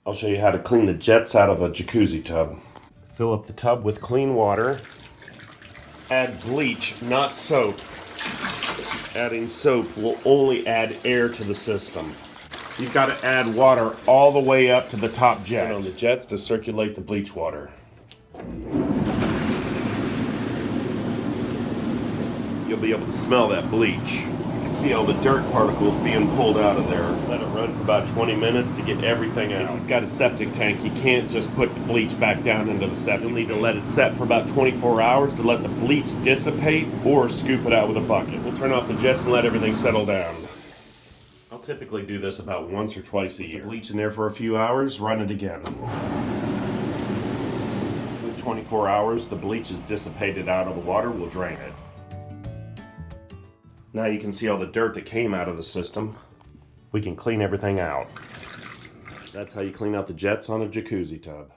I'll show you how to clean the jets out of a jacuzzi tub. Fill up the tub with clean water. Add bleach, not soap. Adding soap will only add air to the system. You've got to add water all the way up to the top jet on the jets to circulate the bleach water. You'll be able to smell that bleach. You can see all the dirt particles being pulled out of there. Let it run for about 20 minutes to get everything out. If you've got a septic tank, you can't just put the bleach back down into the septic. You'll need to let it set for about 24 hours to let the bleach dissipate, or scoop it out with a bucket. We'll turn off the jets and let everything settle down. I'll typically do this about once or twice a year. Put the bleach in there for a few hours, run it again. With 24 hours, the bleach is dissipated out of the water, we'll drain it. Now you can see all the dirt that came out of the system. We can clean everything out. That's how you clean out the jets on a jacuzzi tub.